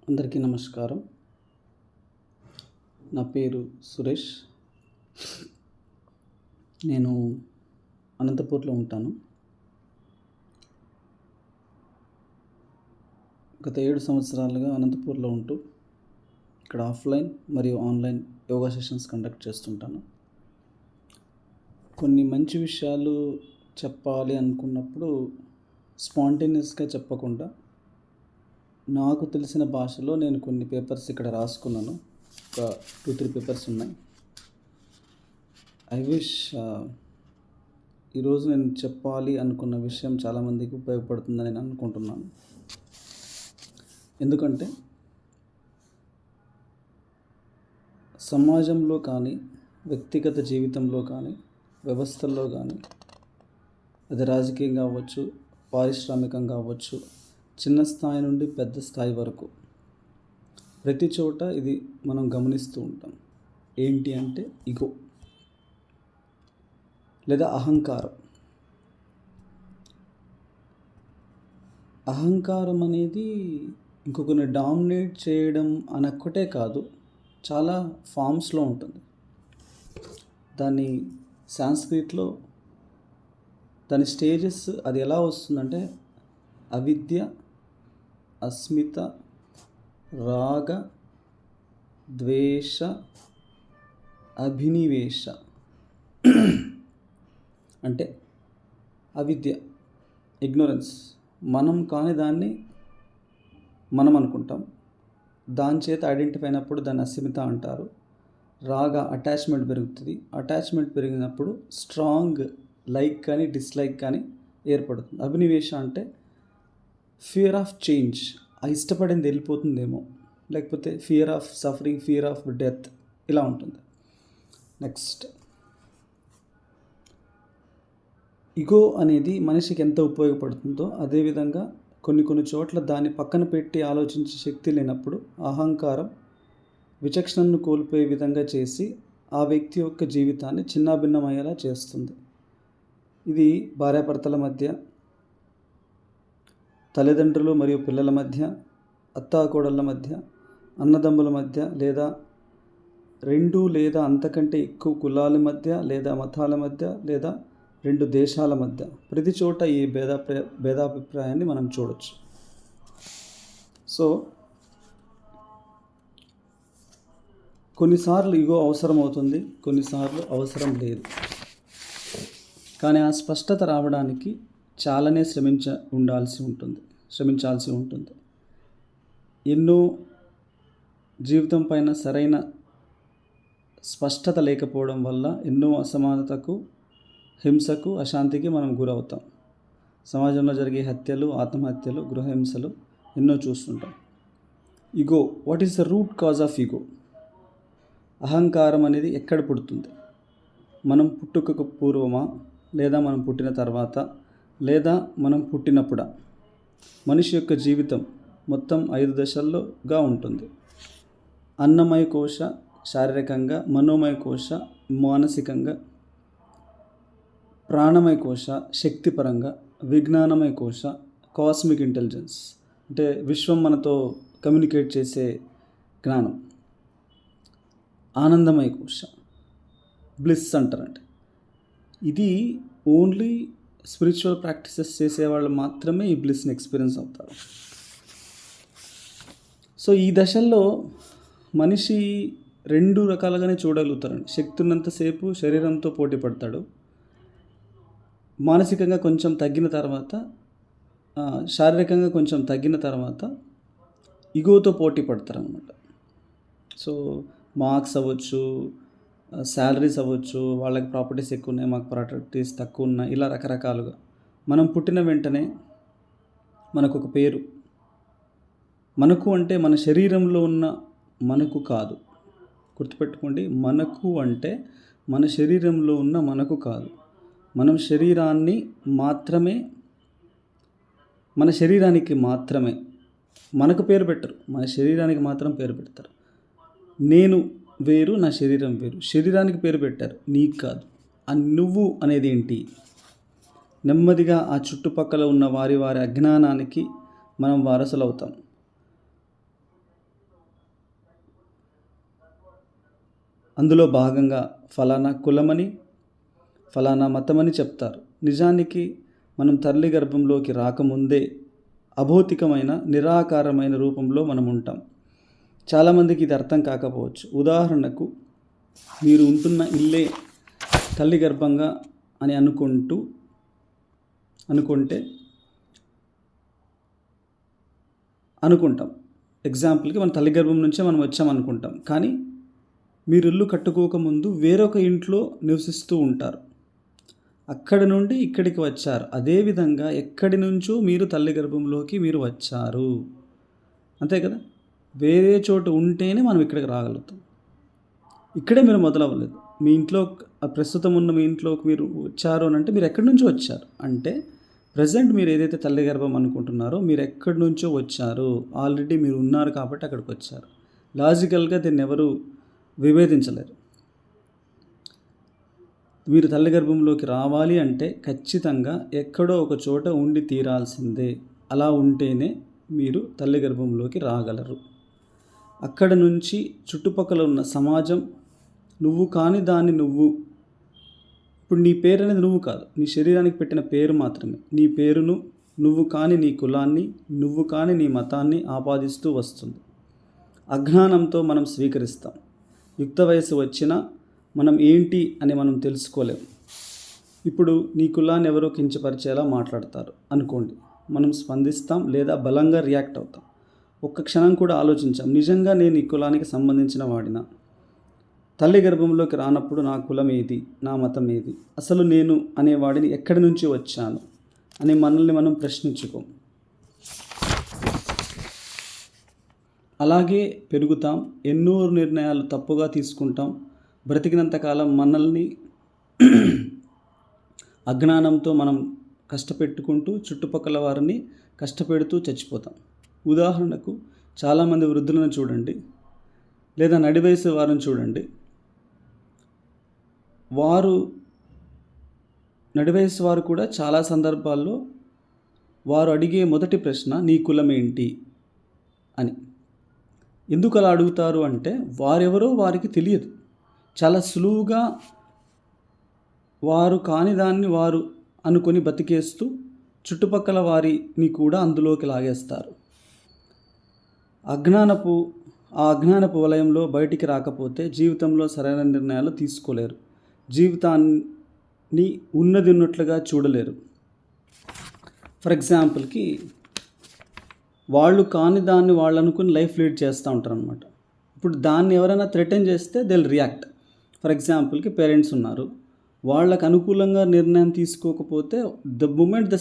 అందరికీ నమస్కారం. నా పేరు సురేష్. నేను అనంతపూర్లో ఉంటాను. గత 7 సంవత్సరాలుగా అనంతపూర్లో ఉంటూ ఇక్కడ ఆఫ్లైన్ మరియు ఆన్లైన్ యోగా సెషన్స్ కండక్ట్ చేస్తుంటాను. కొన్ని మంచి విషయాలు చెప్పాలి అనుకున్నప్పుడు స్పాంటేనియస్గా చెప్పకుండా నాకు తెలిసిన భాషలో నేను కొన్ని పేపర్స్ ఇక్కడ రాసుకున్నాను. ఒక 2-3 పేపర్స్ ఉన్నాయి. ఐ విష్ ఈరోజు నేను చెప్పాలి అనుకున్న విషయం చాలామందికి ఉపయోగపడుతుందని నేను అనుకుంటున్నాను. ఎందుకంటే సమాజంలో కానీ, వ్యక్తిగత జీవితంలో కానీ, వ్యవస్థల్లో కానీ, అది రాజకీయంగా అవ్వచ్చు, పారిశ్రామికంగా అవ్వచ్చు, చిన్న స్థాయి నుండి పెద్ద స్థాయి వరకు ప్రతి చోట ఇది మనం గమనిస్తూ ఉంటాం. ఏంటి అంటే ఇగో లేదా అహంకారం. అహంకారం అనేది ఇంకొకరిని డామినేట్ చేయడం అనొక్కటే కాదు, చాలా ఫామ్స్లో ఉంటుంది. దాన్ని సాంస్క్రిట్లో దాని స్టేజెస్ అది ఎలా వస్తుందంటే అవిద్య, అస్మిత, రాగ, ద్వేష, అభినివేశ. అంటే అవిద్య, ఇగ్నోరెన్స్, మనం కాని దాన్ని మనం అనుకుంటాం. దాని చేత ఐడెంటిఫై అయినప్పుడు దాన్ని అస్మిత అంటారు. రాగ, అటాచ్మెంట్ పెరుగుతుంది. అటాచ్మెంట్ పెరిగినప్పుడు స్ట్రాంగ్ లైక్ కానీ డిస్లైక్ కానీ ఏర్పడుతుంది. అభినివేశ అంటే ఫియర్ ఆఫ్ చేంజ్, ఆ ఇష్టపడింది వెళ్ళిపోతుందేమో, లేకపోతే fear of suffering, fear of death, ఇలా ఉంటుంది. నెక్స్ట్, ఇగో అనేది మనిషికి ఎంత ఉపయోగపడుతుందో అదేవిధంగా కొన్ని చోట్ల దాన్ని పక్కన పెట్టి ఆలోచించే శక్తి లేనప్పుడు అహంకారం విచక్షణను కోల్పోయే విధంగా చేసి ఆ వ్యక్తి యొక్క జీవితాన్ని చిన్నాభిన్నమయ్యేలా చేస్తుంది. ఇది భార్యాభర్తల మధ్య, తల్లిదండ్రులు మరియు పిల్లల మధ్య, అత్తాకోడళ్ళ మధ్య, అన్నదమ్ముల మధ్య, లేదా 2 లేదా అంతకంటే ఎక్కువ కులాల మధ్య, లేదా మతాల మధ్య, లేదా 2 దేశాల మధ్య, ప్రతి చోట ఈ భేదాభిప్రాయాన్ని మనం చూడవచ్చు. సో కొన్నిసార్లు ఇగో అవసరం అవుతుంది, కొన్నిసార్లు అవసరం లేదు. కానీ ఆ స్పష్టత రావడానికి చాలానే శ్రమించాల్సి ఉంటుంది. ఎన్నో జీవితం పైన సరైన స్పష్టత లేకపోవడం వల్ల ఎన్నో అసమానతకు, హింసకు, అశాంతికి మనం గురవుతాం. సమాజంలో జరిగే హత్యలు, ఆత్మహత్యలు, గృహహింసలు ఎన్నో చూస్తుంటాం. Ego, what is the root cause of ego? అహంకారం అనేది ఎక్కడ పుడుతుంది? మనం పుట్టుకకు పూర్వమా, లేదా మనం పుట్టిన తర్వాత, లేదా మనం పుట్టినప్పుడా? మనిషి యొక్క జీవితం మొత్తం 5 దశల్లోగా ఉంటుంది. అన్నమయ కోశ శారీరకంగా, మనోమయ కోశ మానసికంగా, ప్రాణమయ కోశ శక్తిపరంగా, విజ్ఞానమయ కోశ కాస్మిక్ ఇంటెలిజెన్స్ అంటే విశ్వం మనతో కమ్యూనికేట్ చేసే జ్ఞానం, ఆనందమయ కోశ బ్లిస్ అంటారంటే. ఇది ఓన్లీ స్పిరిచువల్ ప్రాక్టీసెస్ చేసేవాళ్ళు మాత్రమే ఈ బ్లిస్ని ఎక్స్పీరియన్స్ అవుతారు. సో ఈ దశల్లో మనిషి 2 రకాలుగానే చూడగలుగుతారండి. శక్తి ఉన్నంతసేపు శరీరంతో పోటీ పడతాడు. మానసికంగా కొంచెం తగ్గిన తర్వాత, శారీరకంగా కొంచెం తగ్గిన తర్వాత ఇగోతో పోటీ పడతారనమాట. సో మార్క్స్ అవ్వచ్చు, శాలరీస్ అవ్వచ్చు, వాళ్ళకి ప్రాపర్టీస్ ఎక్కువ ఉన్నాయి, మాకు ప్రాపర్టీస్ తక్కువ ఉన్నాయి, ఇలా రకరకాలుగా. మనం పుట్టిన వెంటనే మనకు ఒక పేరు. మనకు అంటే మన శరీరంలో ఉన్న మనకు కాదు, గుర్తుపెట్టుకోండి. మనకు అంటే మన శరీరంలో ఉన్న మనకు కాదు. మనం శరీరాన్ని మాత్రమే, మన శరీరానికి మాత్రమే మనకు పేరు పెట్టరు, మన శరీరానికి మాత్రం పేరు పెడతారు. నేను వేరు, నా శరీరం వేరు. శరీరానికి పేరు పెట్టారు, నీకు కాదు. ఆ నువ్వు అనేది ఏంటి? నెమ్మదిగా ఆ చుట్టుపక్కల ఉన్న వారి అజ్ఞానానికి మనం వారసులు అవుతాం. అందులో భాగంగా ఫలానా కులమని, ఫలానా మతమని చెప్తారు. నిజానికి మనం తల్లి గర్భంలోకి రాకముందే అభౌతికమైన నిరాకారమైన రూపంలో మనం ఉంటాం. చాలామందికి ఇది అర్థం కాకపోవచ్చు. ఉదాహరణకు, మీరు ఉంటున్న ఇల్లే తల్లి గర్భంగా అని అనుకుంటాం. ఎగ్జాంపుల్కి మన తల్లి గర్భం నుంచే మనం వచ్చామనుకుంటాం. కానీ మీరు ఇల్లు కట్టుకోకముందు వేరొక ఇంట్లో నివసిస్తూ ఉంటారు. అక్కడి నుండి ఇక్కడికి వచ్చారు. అదేవిధంగా ఎక్కడి నుంచో మీరు తల్లి గర్భంలోకి మీరు వచ్చారు. అంతే కదా? వేరే చోటు ఉంటేనే మనం ఇక్కడికి రాగలుగుతాం. ఇక్కడే మీరు మొదలవ్వలేదు. మీ ఇంట్లో ప్రస్తుతం ఉన్న మీ ఇంట్లోకి మీరు వచ్చారు అని అంటే మీరు ఎక్కడి నుంచో వచ్చారు. అంటే ప్రజెంట్ మీరు ఏదైతే తల్లి గర్భం అనుకుంటున్నారో మీరు ఎక్కడి నుంచో వచ్చారు. ఆల్రెడీ మీరు ఉన్నారు కాబట్టి అక్కడికి వచ్చారు. లాజికల్గా దీన్ని ఎవరు విభేదించలేరు. మీరు తల్లి గర్భంలోకి రావాలి అంటే ఖచ్చితంగా ఎక్కడో ఒక చోట ఉండి తీరాల్సిందే. అలా ఉంటేనే మీరు తల్లి గర్భంలోకి రాగలరు. అక్కడ నుంచి చుట్టుపక్కల ఉన్న సమాజం, నువ్వు కాని దాన్ని నువ్వు, ఇప్పుడు నీ పేరు అనేది నువ్వు కాదు, నీ శరీరానికి పెట్టిన పేరు మాత్రమే. నీ పేరును నువ్వు కాని నీ కులాన్ని, నువ్వు కాని నీ మతాన్ని ఆపాదిస్తూ వస్తుంది. అజ్ఞానంతో మనం స్వీకరిస్తాం. యుక్త వయసు వచ్చినా మనం ఏంటి అని మనం తెలుసుకోలేము. ఇప్పుడు నీ కులాన్ని ఎవరో కించపరిచేలా మాట్లాడతారు అనుకోండి, మనం స్పందిస్తాం లేదా బలంగా రియాక్ట్ అవుతాం. ఒక్క క్షణం కూడా ఆలోచించాం, నిజంగా నేను ఈ కులానికి సంబంధించిన వాడినా? తల్లి గర్భంలోకి రానప్పుడు నా కులం ఏది, నా మతం ఏది, అసలు నేను అనేవాడిని ఎక్కడి నుంచి వచ్చాను అని మనల్ని మనం ప్రశ్నించుకోం. అలాగే పెరుగుతాం, ఎన్నో నిర్ణయాలు తప్పుగా తీసుకుంటాం. బ్రతికినంతకాలం మనల్ని అజ్ఞానంతో మనం కష్టపెట్టుకుంటూ చుట్టుపక్కల వారిని కష్టపెడుతూ చచ్చిపోతాం. ఉదాహరణకు చాలామంది వృద్ధులను చూడండి, లేదా నడి వయసు వారిని చూడండి. నడి వయసు వారు కూడా చాలా సందర్భాల్లో వారు అడిగే మొదటి ప్రశ్న నీ కులం ఏంటి అని. ఎందుకు అలా అడుగుతారు అంటే వారెవరో వారికి తెలియదు. చాలా సులువుగా వారు కాని దాన్ని వారు అనుకొని బతికేస్తూ చుట్టుపక్కల వారిని కూడా అందులోకి లాగేస్తారు. ఆ అజ్ఞానపు వలయంలో బయటికి రాకపోతే జీవితంలో సరైన నిర్ణయాలు తీసుకోలేరు. జీవితాన్ని ఉన్నది ఉన్నట్లుగా చూడలేరు. ఫర్ ఎగ్జాంపుల్కి, వాళ్ళు కాని దాన్ని వాళ్ళు అనుకుని లైఫ్ లీడ్ చేస్తూ ఉంటారు అనమాట. ఇప్పుడు దాన్ని ఎవరైనా థ్రెటన్ చేస్తే దిల్ రియాక్ట్. ఫర్ ఎగ్జాంపుల్కి పేరెంట్స్ ఉన్నారు, వాళ్ళకు అనుకూలంగా నిర్ణయం తీసుకోకపోతే the moment they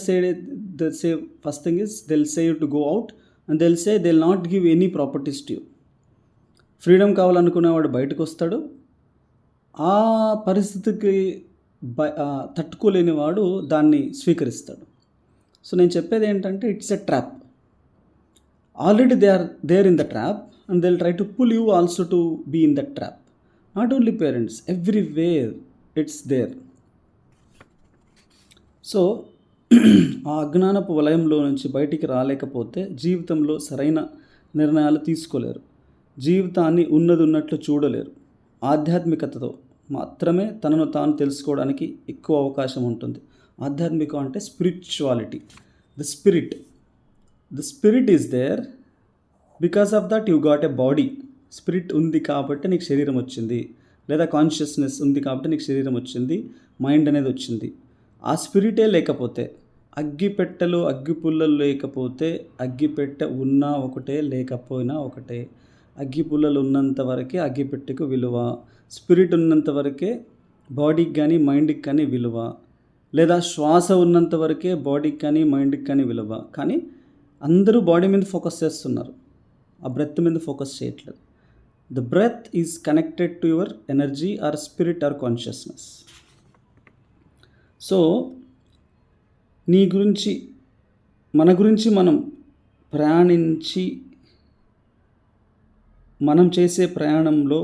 say first thing is they'll say you to go out and they'll say they'll not give any properties to you. Freedom కావాలనుకునేవాడు బయటకు వస్తాడు. ఆ పరిస్థితికి తట్టుకోలేని వాడు దాన్ని స్వీకరిస్తాడు. సో నేను చెప్పేది ఏంటంటే it's a trap. Already they are there in the trap and they will try to pull you also to be in the trap. Not only parents, everywhere it's there. So ఆ అజ్ఞానపు వలయంలో నుంచి బయటికి రాలేకపోతే జీవితంలో సరైన నిర్ణయాలు తీసుకోలేరు. జీవితాన్ని ఉన్నది ఉన్నట్లు చూడలేరు. ఆధ్యాత్మికతతో మాత్రమే తనను తాను తెలుసుకోవడానికి ఎక్కువ అవకాశం ఉంటుంది. ఆధ్యాత్మికం అంటే spirituality. The spirit is there. Because of that you got a body. Spirit ఉంది కాబట్టి నీకు శరీరం వచ్చింది, లేదా కాన్షియస్నెస్ ఉంది కాబట్టి నీకు శరీరం వచ్చింది, మైండ్ అనేది వచ్చింది. ఆ స్పిరిటే లేకపోతే, అగ్గిపెట్టెలో అగ్గిపుల్లలు లేకపోతే, అగ్గిపెట్టె ఉన్నా ఒకటే లేకపోయినా ఒకటే. అగ్గిపుల్లలు ఉన్నంత వరకే అగ్గిపెట్టెకు విలువ. స్పిరిట్ ఉన్నంత వరకే బాడీకి కానీ మైండ్కి కానీ విలువ. లేదా శ్వాస ఉన్నంత వరకే బాడీకి కానీ మైండ్కి కానీ విలువ. కానీ అందరూ బాడీ మీద ఫోకస్ చేస్తున్నారు, ఆ బ్రెత్ మీద ఫోకస్ చేయట్లేదు. The breath is connected to your energy or spirit or consciousness. So మన గురించి మనం ప్రయాణించి, మనం చేసే ప్రయాణంలో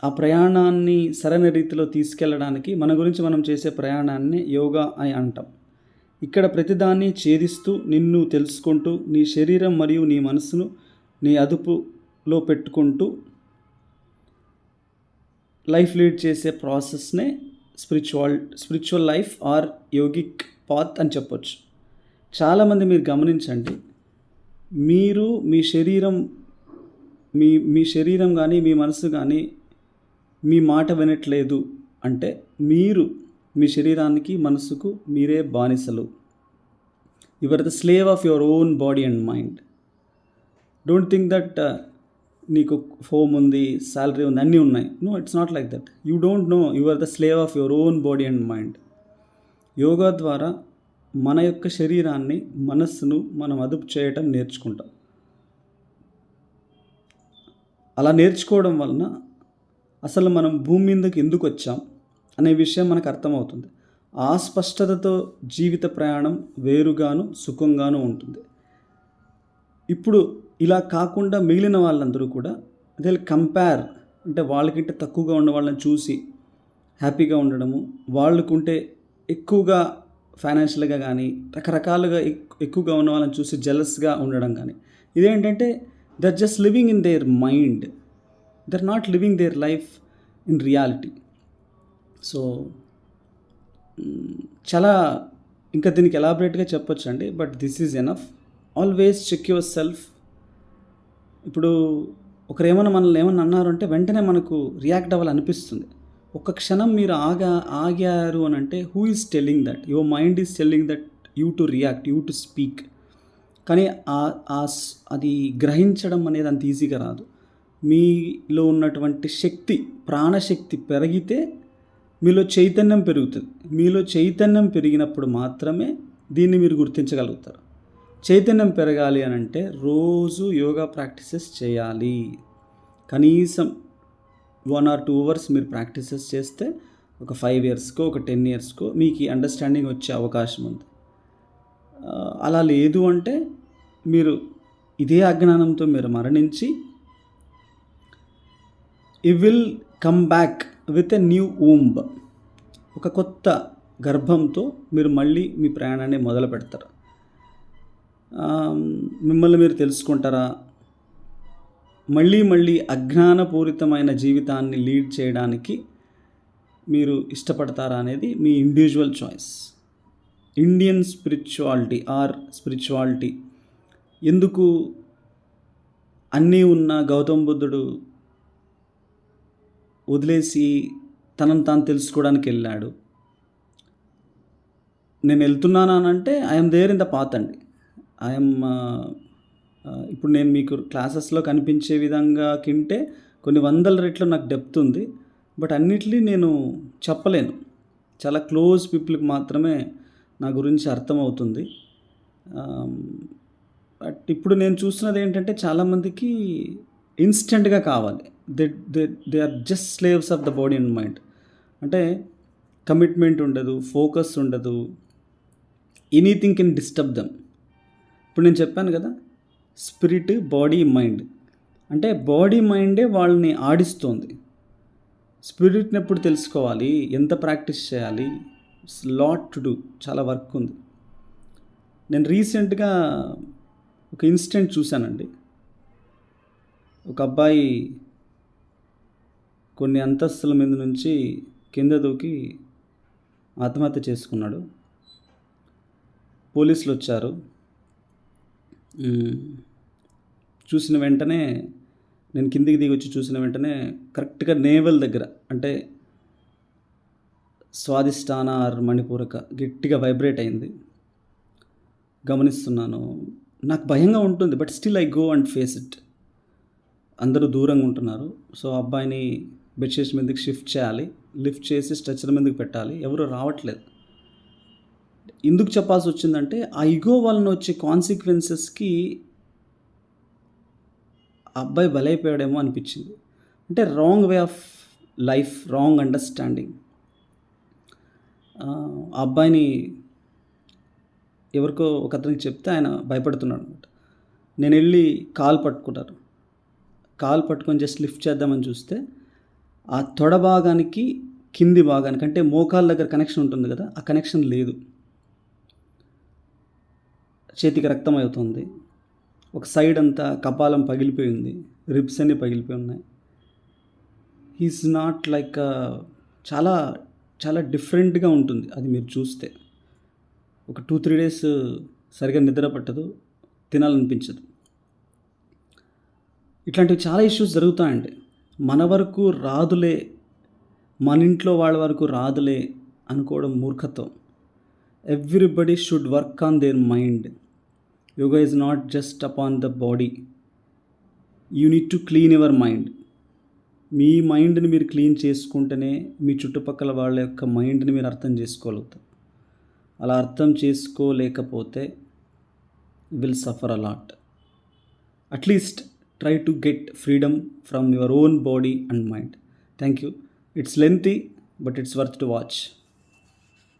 ఆ ప్రయాణాన్ని సరైన రీతిలో తీసుకెళ్ళడానికి మన గురించి మనం చేసే ప్రయాణాన్ని యోగా అని అంటాం. ఇక్కడ ప్రతిదాన్ని ఛేదిస్తూ నిన్ను తెలుసుకుంటూ, నీ శరీరం మరియు నీ మనసును నీ అదుపులో పెట్టుకుంటూ లైఫ్ లీడ్ చేసే ప్రాసెస్నే spiritual life or yogic path అని చెప్పొచ్చు. చాలామంది మీరు గమనించండి, మీరు మీ శరీరం కానీ మీ మనసు కానీ మీ మాట వినట్లేదు అంటే మీరు మీ శరీరానికి మనసుకు మీరే బానిసలు. You are the slave of your own body and mind. Don't think that నీకు హోమ్ ఉంది, శాలరీ ఉంది, అన్నీ ఉన్నాయి. No, it's not like that. You don't know you are the slave of your own body and mind. Yoga ద్వారా మన యొక్క శరీరాన్ని, మనస్సును మనం అదుపు చేయటం నేర్చుకుంటాం. అలా నేర్చుకోవడం వలన అసలు మనం భూమి మీదకి ఎందుకు వచ్చాం అనే విషయం మనకు అర్థమవుతుంది. ఆ స్పష్టతతో జీవిత ప్రయాణం వేరుగాను సుఖంగాను ఉంటుంది. ఇప్పుడు ఇలా కాకుండా మిగిలిన వాళ్ళందరూ కూడా దే విల్ కంపేర్, అంటే వాళ్ళకంటే తక్కువగా ఉన్న వాళ్ళని చూసి హ్యాపీగా ఉండడము, వాళ్ళకుంటే ఎక్కువగా ఫైనాన్షియల్గా కానీ రకరకాలుగా ఎక్కువగా ఉన్న వాళ్ళని చూసి జెలస్గా ఉండడం కానీ. ఇదేంటంటే they are just living in their mind, they are not living their life in reality. So చాలా ఇంకా దీనికి ఎలాబరేట్గా చెప్పొచ్చు అండి, but this is enough. Always check your self. ఇప్పుడు ఒకరు మనల్ని ఏమన్నా అన్నారు అంటే వెంటనే మనకు రియాక్ట్ అవ్వాలనిపిస్తుంది. ఒక్క క్షణం మీరు ఆగారు అని అంటే who is telling that? Your mind is telling that you to react, you to speak. కానీ అది గ్రహించడం అనేది అంత ఈజీగా రాదు. మీలో ఉన్నటువంటి శక్తి, ప్రాణశక్తి పెరిగితే మీలో చైతన్యం పెరుగుతుంది. మీలో చైతన్యం పెరిగినప్పుడు మాత్రమే దీన్ని మీరు గుర్తించగలుగుతారు. చైతన్యం పెరగాలి అని అంటే రోజు యోగా ప్రాక్టీసెస్ చేయాలి. కనీసం 1 or 2 hours మీరు ప్రాక్టీసెస్ చేస్తే ఒక 5 yearsకో ఒక 10 yearsకో మీకు ఈ అండర్స్టాండింగ్ వచ్చే అవకాశం ఉంది. అలా లేదు అంటే మీరు ఇదే అజ్ఞానంతో మీరు మరణించి you will come back with a new womb. ఒక కొత్త గర్భంతో మీరు మళ్ళీ మీ ప్రయాణాన్ని మొదలు పెడతారు. మిమ్మల్ని మీరు తెలుసుకుంటారా? మళ్ళీ అజ్ఞానపూరితమైన జీవితాన్ని లీడ్ చేయడానికి మీరు ఇష్టపడతారా అనేది మీ ఇండివిజువల్ చాయిస్. ఇండియన్ స్పిరిచువాలిటీ ఎందుకు అన్నీ ఉన్న గౌతమ బుద్ధుడు వదిలేసి తనను తాను తెలుసుకోవడానికి వెళ్ళాడు. నేను వెళ్తున్నాను అని అంటే I'm there in the path అండి. ఇప్పుడు నేను మీకు క్లాసెస్లో కనిపించే విధంగా కింటే కొన్ని 100 రెట్లు నాకు డెప్త్ ఉంది, బట్ అన్నిటినీ నేను చెప్పలేను. చాలా క్లోజ్ పీపుల్కి మాత్రమే నా గురించి అర్థమవుతుంది. బట్ ఇప్పుడు నేను చూస్తున్నది ఏంటంటే చాలామందికి ఇన్స్టెంట్గా కావాలి. They are just slaves of the body and mind. అంటే కమిట్మెంట్ ఉండదు, ఫోకస్ ఉండదు, ఎనీథింగ్ కెన్ డిస్టర్బ్ దెమ్. ఇప్పుడు నేను చెప్పాను కదా, స్పిరిట్, బాడీ, మైండ్. అంటే బాడీ మైండే వాళ్ళని ఆడిస్తోంది. స్పిరిట్ని ఎప్పుడు తెలుసుకోవాలి, ఎంత ప్రాక్టీస్ చేయాలి, ఇట్స్ లాట్ టు డూ, చాలా వర్క్ ఉంది. నేను రీసెంట్గా ఒక ఇన్సిడెంట్ చూశానండి. ఒక అబ్బాయి కొన్ని అంతస్తుల మీద నుంచి కింద దూకి ఆత్మహత్య చేసుకున్నాడు. పోలీసులు వచ్చారు. చూసిన వెంటనే నేను కిందికి దిగి వచ్చి చూసిన వెంటనే కరెక్ట్గా నేవల్ దగ్గర, అంటే స్వాదిష్టాన ఆర్ మణిపూరక గట్టిగా వైబ్రేట్ అయింది. గమనిస్తున్నాను. నాకు భయంగా ఉంటుంది, but still I go and face it. అందరూ దూరంగా ఉంటున్నారు. సో అబ్బాయిని బెడ్షీట్స్ మీదకి షిఫ్ట్ చేయాలి, లిఫ్ట్ చేసి స్ట్రెచర్ మీదకి పెట్టాలి. ఎవరు రావట్లేదు. ఎందుకు చెప్పాల్సి వచ్చిందంటే ఆ ఇగో వలన వచ్చే కాన్సిక్వెన్సెస్కి అబ్బాయి బలైపోయాడేమో అనిపించింది. అంటే wrong way of life, wrong understanding. ఆ అబ్బాయిని ఎవరికో ఒక అతనికి చెప్తే ఆయన భయపడుతున్నాడు అనమాట. నేను వెళ్ళి కాలు పట్టుకొని జస్ట్ లిఫ్ట్ చేద్దామని చూస్తే ఆ తొడ భాగానికి కింది భాగానికి, అంటే మోకాళ్ళ దగ్గర కనెక్షన్ ఉంటుంది కదా, ఆ కనెక్షన్ లేదు. చేతికి రక్తం అవుతుంది. ఒక సైడ్ అంతా కపాలం పగిలిపోయింది, రిబ్స్ అన్నీ పగిలిపోయి ఉన్నాయి. హీస్ నాట్ లైక్ చాలా చాలా డిఫరెంట్గా ఉంటుంది అది మీరు చూస్తే. ఒక 2-3 డేస్ సరిగ్గా నిద్ర పట్టదు, తినాలనిపించదు. ఇట్లాంటివి చాలా ఇష్యూస్ జరుగుతాయండి. మన వరకు రాదులే, మన ఇంట్లో వాళ్ళ వరకు రాదులే అనుకోవడం మూర్ఖత్వం. Everybody should work on their mind. Yoga is not just upon the body. You need to clean your mind. మీ మైండ్ని మీరు క్లీన్ చేసుకుంటేనే మీ చుట్టుపక్కల వాళ్ళ యొక్క మైండ్ని మీరు అర్థం చేసుకోగలుగుతారు. అలా అర్థం చేసుకోలేకపోతే will suffer a lot. At least try to get freedom from your own body and mind. Thank you. It's lengthy, but it's worth to watch.